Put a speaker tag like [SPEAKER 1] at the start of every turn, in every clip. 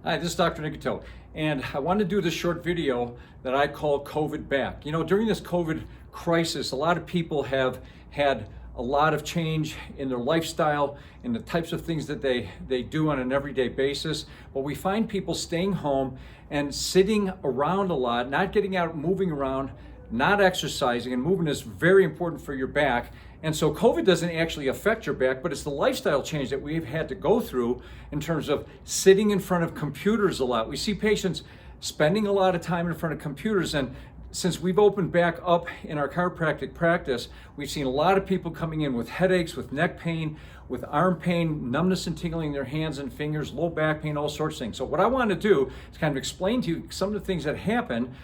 [SPEAKER 1] Hi, this is Dr. Nikitow, and I want to do this short video that I call COVID Back. You know, during this COVID crisis, a lot of people have had a lot of change in their lifestyle and the types of things that they do on an everyday basis. But we find people staying home and sitting around a lot, not getting out, moving around, not exercising, and movement is very important for your back. And so COVID doesn't actually affect your back, but it's the lifestyle change that we've had to go through in terms of sitting in front of computers a lot. We see patients spending a lot of time in front of computers, and since we've opened back up in our chiropractic practice, we've seen a lot of people coming in with headaches, with neck pain, with arm pain, numbness and tingling in their hands and fingers, low back pain, all sorts of things. So what I want to do is kind of explain to you some of the things that happen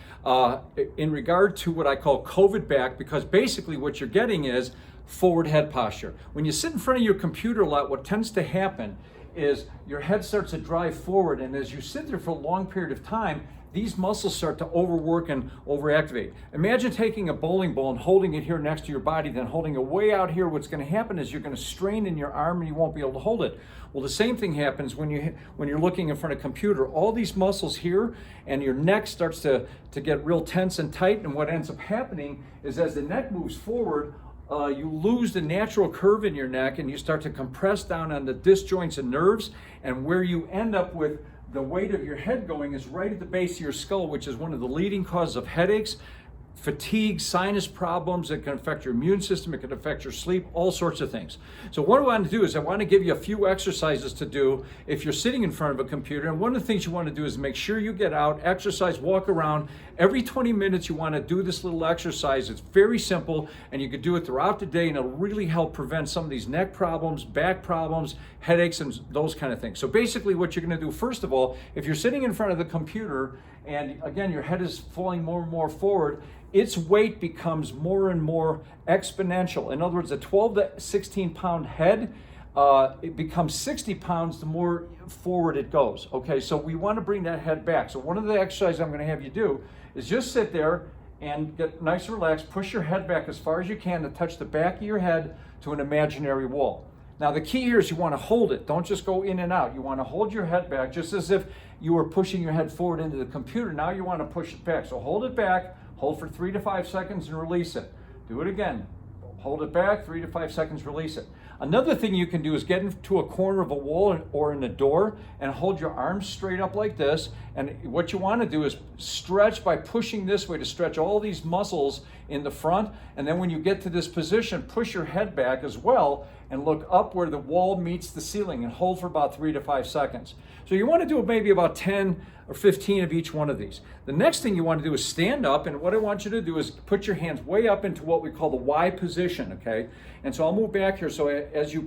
[SPEAKER 1] in regard to what I call COVID back, because basically what you're getting is forward head posture. When you sit in front of your computer a lot, what tends to happen is your head starts to drive forward, and as you sit there for a long period of time, these muscles start to overwork and overactivate. Imagine taking a bowling ball and holding it here next to your body, then holding it way out here. What's going to happen is you're going to strain in your arm and you won't be able to hold it. Well, the same thing happens when you're looking in front of a computer. All these muscles here and your neck starts to get real tense and tight, and what ends up happening is as the neck moves forward, you lose the natural curve in your neck and you start to compress down on the disc joints and nerves, and where you end up with the weight of your head going is right at the base of your skull, which is one of the leading causes of headaches, fatigue, sinus problems. It can affect your immune system, it can affect your sleep, all sorts of things. So what I want to do is I want to give you a few exercises to do if you're sitting in front of a computer. And one of the things you want to do is make sure you get out, exercise, walk around. Every 20 minutes you want to do this little exercise. It's very simple, and you can do it throughout the day, and it'll really help prevent some of these neck problems, back problems, headaches, and those kind of things. So basically what you're going to do, first of all, if you're sitting in front of the computer and again your head is falling more and more forward, its weight becomes more and more exponential. In other words, a 12 to 16 pound head, it becomes 60 pounds the more forward it goes. Okay, so we want to bring that head back. So one of the exercises I'm going to have you do is just sit there and get nice and relaxed, push your head back as far as you can to touch the back of your head to an imaginary wall. Now the key here is you want to hold it. Don't just go in and out. You want to hold your head back just as if you were pushing your head forward into the computer. Now you want to push it back. So hold it back, hold for 3 to 5 seconds and release it. Do it again. Hold it back, 3 to 5 seconds, release it. Another thing you can do is get into a corner of a wall or in a door and hold your arms straight up like this. And what you want to do is stretch by pushing this way to stretch all these muscles in the front. And then when you get to this position, push your head back as well and look up where the wall meets the ceiling and hold for about 3 to 5 seconds. So you want to do maybe about 10 or 15 of each one of these. The next thing you want to do is stand up, and what I want you to do is put your hands way up into what we call the Y position, okay? And so I'll move back here. So as you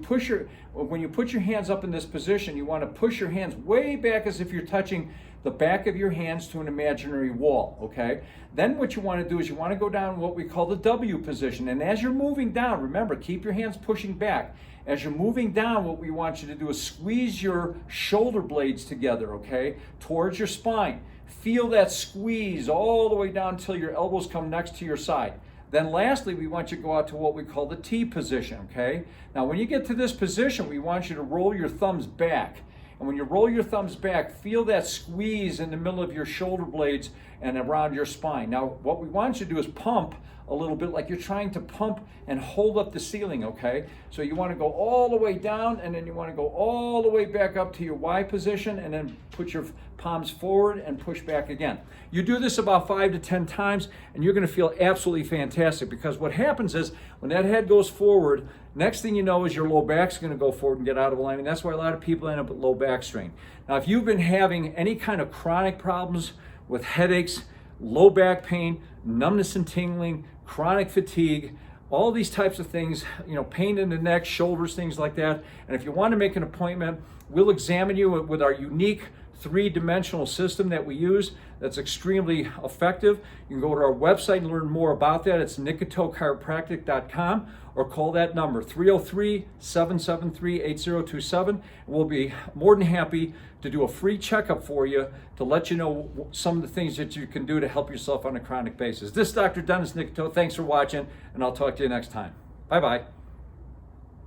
[SPEAKER 1] when you put your hands up in this position, you want to push your hands way back as if you're touching the back of your hands to an imaginary wall, okay? Then what you want to do is you want to go down what we call the W position. And as you're moving down, remember, keep your hands pushing back. As you're moving down, what we want you to do is squeeze your shoulder blades together, okay, towards your spine. Feel that squeeze all the way down until your elbows come next to your side. Then lastly, we want you to go out to what we call the T position, okay? Now, when you get to this position, we want you to roll your thumbs back. And when you roll your thumbs back, feel that squeeze in the middle of your shoulder blades and around your spine. Now, what we want you to do is pump a little bit like you're trying to pump and hold up the ceiling, okay? So you want to go all the way down, and then you want to go all the way back up to your Y position, and then put your palms forward and push back again. You do this about 5 to 10 times, and you're going to feel absolutely fantastic, because what happens is when that head goes forward, next thing you know is your low back's going to go forward and get out of alignment. That's why a lot of people end up with low back strain. Now, if you've been having any kind of chronic problems with headaches, low back pain, numbness and tingling, chronic fatigue, all these types of things, you know, pain in the neck, shoulders, things like that. And if you want to make an appointment, we'll examine you with our unique 3-dimensional system that we use that's extremely effective. You can go to our website and learn more about that. It's nikitowchiropractic.com, or call that number, 303-773-8027. We'll be more than happy to do a free checkup for you to let you know some of the things that you can do to help yourself on a chronic basis. This is Dr. Dennis Nikitow. Thanks for watching, and I'll talk to you next time. Bye-bye.